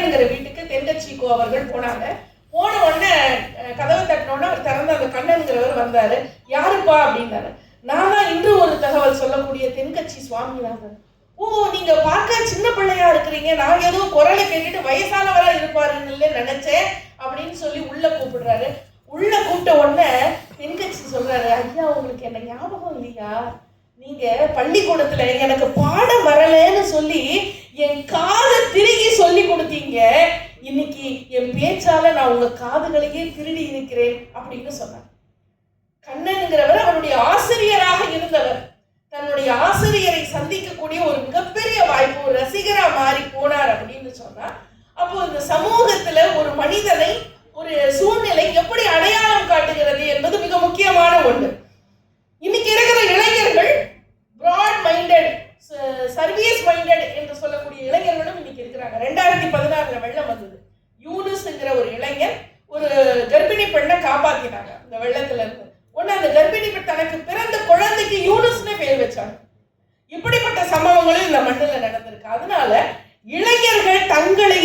கண்ணனுங்கிற வீட்டுக்கு தென்கட்சிக்கோ அவர்கள் போனாங்க. போன உடனே கதவை தட்டினோடனே அவர் திறந்து அந்த கண்ணனுங்கிறவர் வந்தாரு. யாருப்பா அப்படின்னாரு. நான் தான் இன்று ஒரு தகவல் சொல்லக்கூடிய தென்கட்சி சுவாமிநாதன். ஓ, நீங்க பார்க்க சின்ன பிள்ளையா இருக்கிறீங்க, நான் ஏதோ குரலை கேட்டுட்டு வயசானவரா இருப்பாருன்னு நினைச்சேன் அப்படின்னு சொல்லி உள்ள கூப்பிடுறாரு. உள்ள கூப்பிட்ட உடனே தென்கட்சி சொல்றாரு, ஐயா உங்களுக்கு என்ன ஞாபகம் இல்லையா, நீங்க பள்ளிக்கூடத்துல எனக்கு பாடம் வரலன்னு சொல்லி என் காதை திருகி சொல்லி கொடுத்தீங்க, இன்னைக்கு என் பேச்சால நான் உங்க காதுகளையே திருடி இருக்கிறேன் அப்படின்னு சொன்னார். கண்ணனுங்கிறவர் அவருடைய ஆசிரியராக இருந்தவர். தன்னுடைய ஆசிரியரை சந்திக்கக்கூடிய ஒரு மிகப்பெரிய வாய்ப்பு, ஒரு ரசிகரா மாறி போனார் அப்படின்னு சொன்னா, அப்போ இந்த சமூகத்துல ஒரு மனிதனை ஒரு சூழ்நிலை எப்படி அடையாளம் காட்டுகிறது என்பது மிக முக்கியமான ஒன்று. இன்னைக்கு இருக்கிற இளைஞர்கள் பிராட் மைண்டட், சர்வீஸ் மைண்டட் என்று சொல்லக்கூடிய இளைஞர்களும் இன்னைக்கு இருக்கிறாங்க. 2016 வெள்ளம் வந்தது. யூனுஸ்ங்கிற ஒரு இளைஞர் ஒரு கர்ப்பிணி பெண்ணை காப்பாத்தினாங்க இந்த வெள்ளத்துல இருந்து. ஒன்னு அந்த கர்ப்பிணி பெண் தனக்கு பிறந்த குழந்தைக்கு யூனுஸ்னே பேர் வச்சாங்க. இப்படிப்பட்ட சம்பவங்களும் இந்த மண்ணில் நடந்திருக்கு. அதனால இளைஞர்கள் தங்களை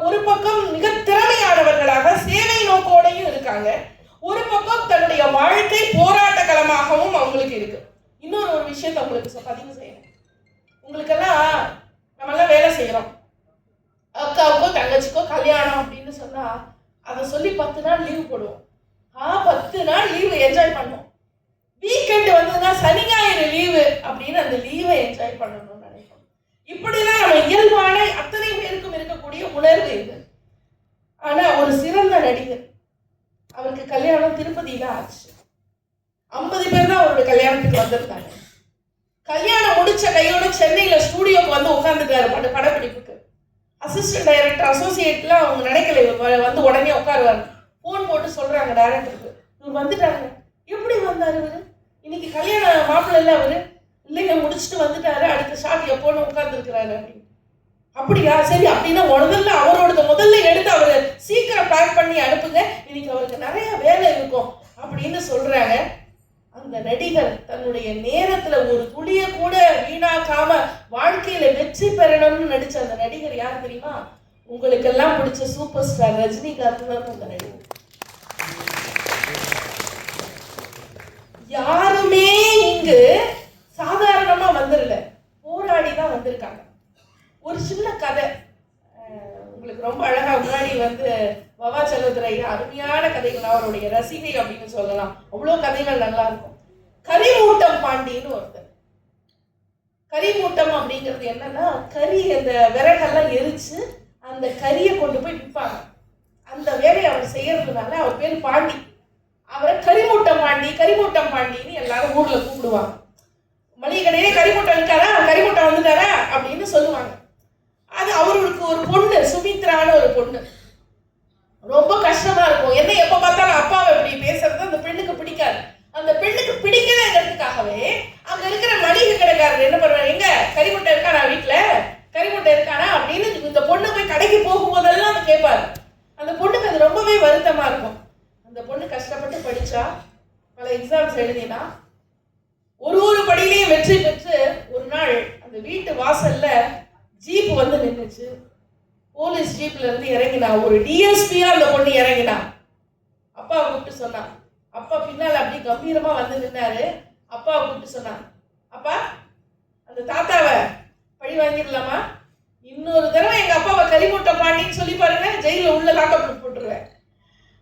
ஒரு பக்கம் மிக திறமையானவர்களாக சேவை நோக்கோடையும் இருக்காங்க, ஒரு பக்கம் தன்னுடைய வாழ்க்கை போராட்ட களமாகவும் அவங்களுக்கு இருக்கு. இன்னொரு ஒரு விஷயத்தை உங்களுக்கு பதிவு செய்யணும். உங்களுக்கெல்லாம் நம்மெல்லாம் வேலை செய்யறோம், அக்காவுக்கோ தங்கச்சிக்கோ கல்யாணம் அப்படின்னு சொன்னா அதை சொல்லி 10 நாள் லீவு போடுவோம். 10 நாள் லீவு என்ஜாய் பண்ணுவோம். வீக்கெண்ட் வந்ததுன்னா சனி ஞாயிறு லீவு அப்படின்னு அந்த லீவை என்ஜாய் பண்ணணும்னு நினைப்போம். இப்படிதான் நம்ம இயல்பான அத்தனை பேருக்கும் இருக்கக்கூடிய உணர்வு இது. ஆனா ஒரு சிறந்த நடிகர், அவருக்கு கல்யாணம் திருப்பதியில ஆச்சு. 50 பேர் தான் அவருடைய கல்யாணத்துக்கு வந்திருந்தாங்க. கல்யாணம் முடிச்ச கையோட சென்னையில ஸ்டூடியோக்கு வந்து உட்காந்துட்டாரு படப்பிடிப்புக்கு. அசிஸ்டன்ட் டைரக்டர் அசோசியேட்லாம் அவங்க நினைக்கல வந்து உடனே உட்காருவாரு. போன் போட்டு சொல்றாங்க டைரக்டருக்கு, இவர் வந்துட்டாங்க. எப்படி வந்தாரு இவரு, இன்னைக்கு கல்யாண மாப்பிள்ள இல்ல அவரு, இல்லைங்க முடிச்சுட்டு வந்துட்டாரு, அடுத்த ஷாட் எப்போன்னு உட்கார்ந்து இருக்கிறாரு அப்படின்னு. அப்படியா, சரி அப்படின்னா முதல்ல எடுத்து அவரை சீக்கிரம் பேக் பண்ணி அனுப்புங்க, இன்னைக்கு அவருக்கு நிறைய வேலை இருக்கும் அப்படின்னு சொல்றாங்க. அந்த நடிகர் தன்னுடைய நேரத்துல ஒரு துளிய கூட வீணாக்காம வாழ்க்கையில வெற்றி பெறணும்னு நடிச்ச அந்த நடிகர் யார் தெரியுமா? உங்களுக்கு எல்லாம் பிடிச்ச சூப்பர் ஸ்டார் ரஜினிகாந்த் தான் அந்த நடிகர். யாருமே இங்கு சாதாரணமா வந்துடல, போராடி தான் வந்திருக்காங்க. ஒரு சின்ன கதை உங்களுக்கு ரொம்ப அழகா முன்னாடி வந்து வவா செல்வதுரை அருமையான கதைகள், அவருடைய ரசிகை அப்படின்னு சொல்லலாம், அவ்வளோ கதைகள் நல்லா இருக்கும். கரிமூட்டம் பாண்டின்னு ஒருத்தர். கரிமூட்டம் அப்படிங்கிறது என்னன்னா, கறி அந்த விறகெல்லாம் எரிச்சு அந்த கறியை கொண்டு போய் விற்பாங்க. அந்த வேலையை அவர் செய்யறதுனால அவர் பேர் பாண்டி. அவரை கரிமூட்டம் பாண்டின்னு எல்லாரும் ஊர்ல கூப்பிடுவாங்க. மளிகை கடையே கரிமூட்டம் இருக்காரா, கரிமூட்டம் வந்துட்டாரா அப்படின்னு சொல்லுவாங்க. அது அவருக்கு ஒரு பொண்ணு, சுமித்ரான ஒரு பொண்ணு. ரொம்ப கஷ்டமா இருக்கும். என்ன எப்ப பார்த்தாலும் அப்பாவை இப்படி பேசுறது அந்த பெண்ணுக்கு பிடிக்காது. அந்த பெண்ணுக்கு பிடிக்கலங்கிறதுக்காகவே அங்க இருக்கிற மளிகை கடைக்காரர் என்ன பண்ணுவாரு, எங்க கரிமூட்டை இருக்கானா, வீட்டுல கரிமூட்டை இருக்கானா அப்படின்னு இந்த பொண்ணு போய் கடைக்கு போகும்போதெல்லாம் அதை கேட்பாரு. அந்த பொண்ணுக்கு அது ரொம்பவே வருத்தமா இருக்கும். அந்த பொண்ணு கஷ்டப்பட்டு படிச்சா, பல எக்ஸாம்ஸ் எழுதினா, ஒரு படியிலையும் வெற்றி பெற்று ஒரு நாள் அந்த வீட்டு வாசல்ல ஜீப் வந்து நின்றுச்சு. போலீஸ் ஜீப்ல இருந்து இறங்கினா, ஒரு டிஎஸ்பியா அந்த பொண்ணு இறங்கினா. அப்பா கூப்பிட்டு சொன்னா, அப்பா பின்னால் அப்படி கம்பீரமா வந்து நின்னாரு. அப்பா கூப்பிட்டு சொன்னா, அப்பா அந்த தாத்தாவை பழி வாங்கிடலாமா, இன்னொரு தடவை எங்க அப்பாவை கரிமூட்டம் பாண்டின்னு சொல்லி பாருங்க, ஜெயில உள்ள லாக்கப் போட்டுருவேன்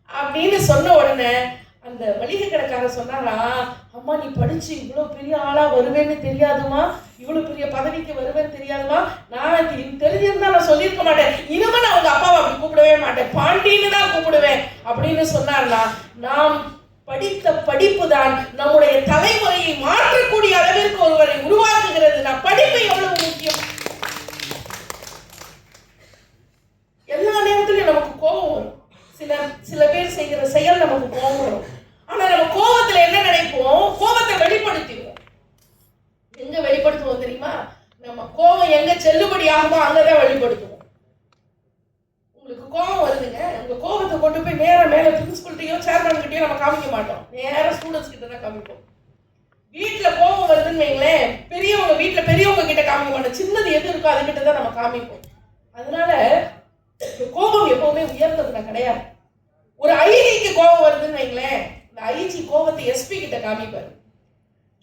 அப்படின்னு சொன்ன உடனே அந்த மளிகை கடைக்காரர் சொன்னாரா, அம்மா நீ படிச்சு இவ்வளவு பெரிய ஆளா வருவேன்னு தெரியாதுமா, இவ்வளவு பெரிய பதவிக்கு வருவேன்னு தெரியாதுமா, நான் தெரிஞ்சிருந்தா நான் சொல்லியிருக்க மாட்டேன், இனிமே நான் உங்க அப்பாவை அப்படி கூப்பிடவே மாட்டேன், பாண்டின்னு தான் கூப்பிடுவேன் அப்படின்னு சொன்னார்னா, நாம் படித்த படிப்பு தான் நம்முடைய தலைமுறையை மாற்றக்கூடிய அளவிற்கு ஒருவரை உருவாக்குகிறது. நான் படிப்பு எவ்வளவு முக்கியம். எல்லா நேரத்திலும் நமக்கு கோபம் வரும். சில பேர் செய்கிற செயல் நமக்கு கோபம் வரும். ஆனா நம்ம கோபத்துல என்ன நினைப்போம், கோபத்தை வெளிப்படுத்திடுவோம். எங்க வெளிப்படுத்துவோம் தெரியுமா? நம்ம கோபம் எங்க செல்லுபடி ஆகுமோ அங்கதான் வெளிப்படுத்துவோம். உங்களுக்கு கோபம் வருதுங்க, உங்க கோபத்தை கொண்டு போய் நேரா மேல பிரின்சிபல்கிட்டயோ சேர்மன் கிட்டயோ நம்ம காமிக்க மாட்டோம், நேரா ஸ்டூடெண்ட்ஸ் கிட்ட தான் காமிப்போம். வீட்டுல கோபம் வருதுன்னு வைங்களேன், பெரியவங்க வீட்டுல பெரியவங்க கிட்ட காமிக்க மாட்டோம், சின்னது எது இருக்கோ அது கிட்ட தான் நம்ம காமிப்போம். அதனால உயர்ந்த குணம் கிடையாது. ஒரு ஐஜிக்கு கோபம் வருதுன்னு வைங்களேன், இந்த ஐஜி கோபத்தை எஸ்பி கிட்ட காமிப்பாரு.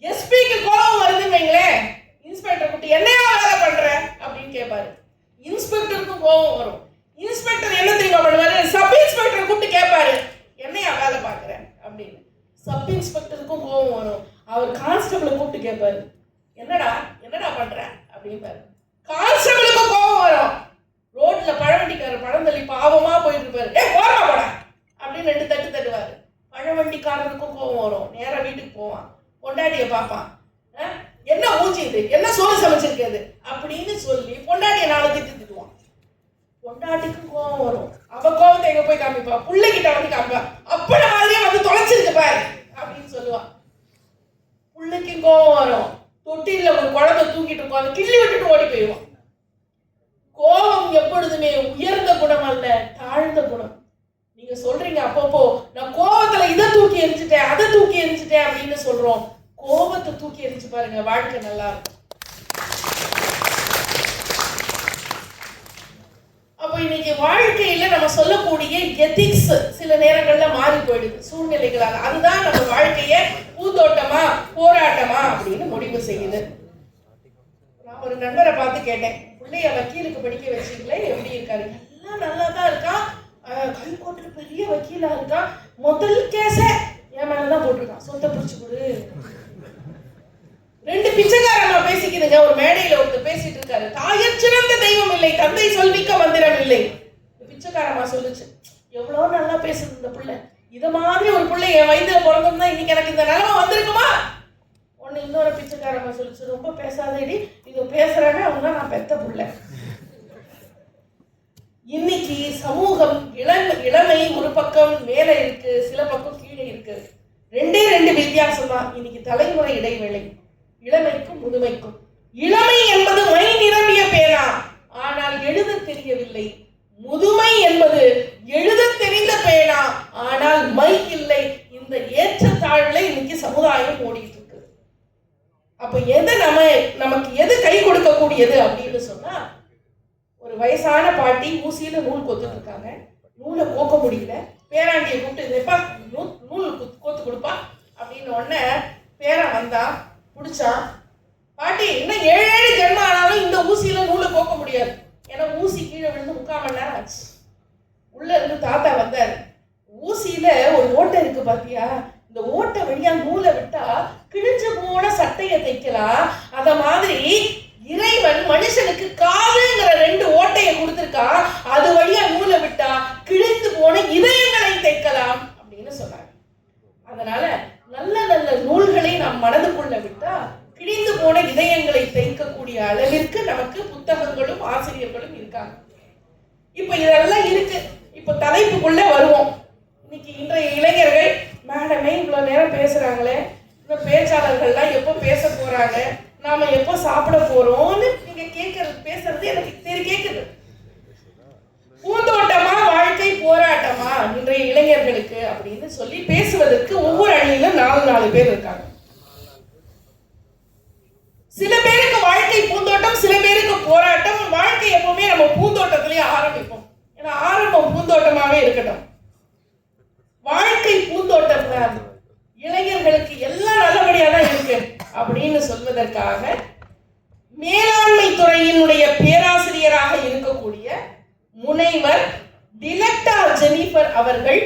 எஸ்பிக்கு கோபம் வருதுன்னு வைங்களேன், இன்ஸ்பெக்டர் கூப்பிட்டு என்னையா வேலை பண்ற அப்படின்னு கேட்பாரு. இன்ஸ்பெக்டருக்கும் கோபம் வரும். இன்ஸ்பெக்டர் என்ன தெரியுமா பண்ணுவாரு, சப் இன்ஸ்பெக்டர் கூப்பிட்டு கேட்பாரு என்னையா வேலை பார்க்குற அப்படின்னு. சப் இன்ஸ்பெக்டருக்கும் கோபம் வரும். அவர் கான்ஸ்டபிளை கூப்பிட்டு கேட்பாரு என்னடா என்னடா பண்ற அப்படின்பாரு. கான்ஸ்டபிளுக்கும் கோபம் வரும். ரோட்ல பழவண்டிக்காரர் பழந்தள்ளி பாவமா போயிட்டு இருப்பாரு, போடா போட அப்படின்னு 2 தட்டு தட்டுவாரு. பழவண்டிக்காரருக்கும் கோபம் வரும். நேரா வீட்டுக்கு போவான், பொண்டாட்டிய பார்ப்பான், என்ன மூஞ்சி இது, என்ன சோறு சமைச்சிருக்கிறது அப்படின்னு சொல்லி பொண்டாட்டிய 4 திட்டுவான். பொண்டாட்டிக்கும் கோபம் வரும். அவ கோபத்தை எங்க போய் காமிப்பா, பிள்ளைகிட்ட வந்து காமிப்பா, அப்பட மாதிரியே வந்து தொலைச்சிருக்கு பாரு அப்படின்னு சொல்லுவான். பிள்ளைக்கு கோபம் வரும். தொட்டில ஒரு குழந்தை தூக்கிட்டு இருக்கும், அதை கிள்ளி விட்டுட்டு ஓடி போயிடுவான். கோபம் எப்பொழுதுமே உயர்ந்த குணம் அல்ல, தாழ்ந்த குணம். நீங்க சொல்றீங்க அப்பப்போ நான் கோபத்துல இதை தூக்கி எரிஞ்சிட்டேன் அதை தூக்கி எரிஞ்சிட்டேன் அப்படின்னு சொல்றோம். கோபத்தை தூக்கி எரிஞ்சு பாருங்க, வாழ்க்கை நல்லா இருக்கும். அப்போ இன்னைக்கு வாழ்க்கையில நம்ம சொல்லக்கூடிய எதிக்ஸ் சில நேரங்கள்ல மாறி போயிடுது சூழ்நிலைகளால. அதுதான் நம்ம வாழ்க்கைய பூந்தோட்டமா போராட்டமா அப்படின்னு முடிவு செய்யுது. நான் ஒரு நண்பரை பார்த்து கேட்டேன், பிள்ளைய வக்கீலுக்கு படிக்க வச்சீங்களே எப்படி இருக்காரு? எல்லாம் நல்லா தான் இருக்கான், கை போட்டு பெரிய வக்கீலா இருக்கான், முதல் கேஸ என் மேலதான் போட்டிருக்கான், சொத்தை பிடிச்சு கொடு. 2 பிச்சைக்காரமா பேசிக்குதுங்க. ஒரு மேடையில ஒருத்தர் பேசிட்டு இருக்காரு, தாயர் சிறந்த தெய்வம் இல்லை, தந்தை சொல்மிக்க மந்திரம் இல்லை. பிச்சைக்காரமா சொல்லுச்சு, எவ்வளவு நல்லா பேசுது இந்த பிள்ளை, இத மாதிரி ஒரு பிள்ளை என் வயிற்றுல பிறந்திருந்தா இன்னைக்கு எனக்கு இந்த நிலைமை வந்திருக்குமா? ஒன்னு இன்னொரு பிச்சைக்காரமா சொல்லுச்சு, ரொம்ப பேசாதேடி, இது பேசுறானே அவங்க நான் பெத்த பிள்ளை. இன்னைக்கு சமூகம் இளமை ஒரு பக்கம் மேல இருக்கு, சில பக்கம் கீழே இருக்கு. 2 வித்தியாசம் தான். இன்னைக்கு தலைமுறை இடைவேளை, இளமைக்கும் முதுமைக்கும். இளமை என்பது மை நிரம்பிய பேனா, ஆனால் எழுத தெரியவில்லை. முதுமை என்பது எழுத தெரிந்த பேனா, ஆனால் மை இல்லை. இந்த ஏற்றத்தாழ்வுல இன்னைக்கு சமுதாயம் ஓடிட்டு இருக்கு. அப்ப எது நமக்கு எது கை கொடுக்கக்கூடியது அப்படின்னு சொன்னா, ஒரு வயசான பாட்டி ஊசியில நூல் கொத்துட்டு இருக்காங்க, நூலை கோக்க முடியல, பேராண்டியை கூப்பிட்டு நூல் கோத்து கொடுப்பா அப்படின்னு உடனே பேரன் வந்தா பிடிச்சான். பாட்டி இன்னும் 7 ஜென்மம் ஆனாலும் இந்த ஊசியில நூலை கோக்க முடியாது, ஏன்னா ஊசி கீழே விழுந்து 3/4 மணி நேரம் ஆச்சு. உள்ள இருந்து தாத்தா வந்தாரு, ஊசியில ஒரு ஓட்டை இருக்கு பாத்தியா, இந்த ஓட்டை வழியா நூலை விட்டா கிழிஞ்சு போன சட்டையை தைக்கலாம், அத மாதிரி இறைவன் மனுஷனுக்கு காதுங்கிற 2 ஓட்டையை கொடுத்திருக்கான், அது வழியா நூலை விட்டா கிழிந்து போன இதயங்களை தைக்கலாம் அப்படின்னு சொன்னாங்க. அதனால நல்ல நல்ல நூல்களை நாம் மனதுக்குள்ள விட்டா கிழிந்து போன இதயங்களை தைக்கக்கூடிய அளவிற்கு நமக்கு புத்தகங்களும் ஆசிரியர்களும் இருக்காங்க. இப்ப இதெல்லாம் இருக்கு. இப்ப தலைப்புக்குள்ள வருவோம். இன்னைக்கு இன்றைய இளைஞர்கள் மேடமே இவ்வளவு நேரம் பேசுறாங்களே, இந்த பேச்சாளர்கள்லாம் எப்போ பேச போறாங்க, நாம எப்போ சாப்பிட போறோம்னு நீங்க பேசுறது எனக்கு கேக்குது. பூந்தோட்டமா வாழ்க்கை போராட்டமா இன்றைய இளைஞர்களுக்கு அப்படின்னு சொல்லி பேசுவதற்கு ஒவ்வொரு அணியிலும் 4 பேர் இருக்காங்க. சில பேருக்கு வாழ்க்கை பூந்தோட்டம், சில பேருக்கு போராட்டம். வாழ்க்கை எப்பவுமே நம்ம பூந்தோட்டத்திலேயே ஆரம்பிப்போம், ஏன்னா ஆரம்பம் பூந்தோட்டமாவே இருக்கட்டும். வாழ்க்கை பூந்தோட்டம் தான், இளைஞர்களுக்கு எல்லாம் நல்லபடியா தான் இருக்கு அப்படின்னு சொல்வதற்காக மேலாண்மை துறையினுடைய பேராசிரியராக இருக்கக்கூடிய முனைவர் டிலக்டா ஜெனிஃபர் அவர்கள்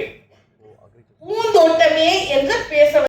பூந்தோட்டமே என்று பேச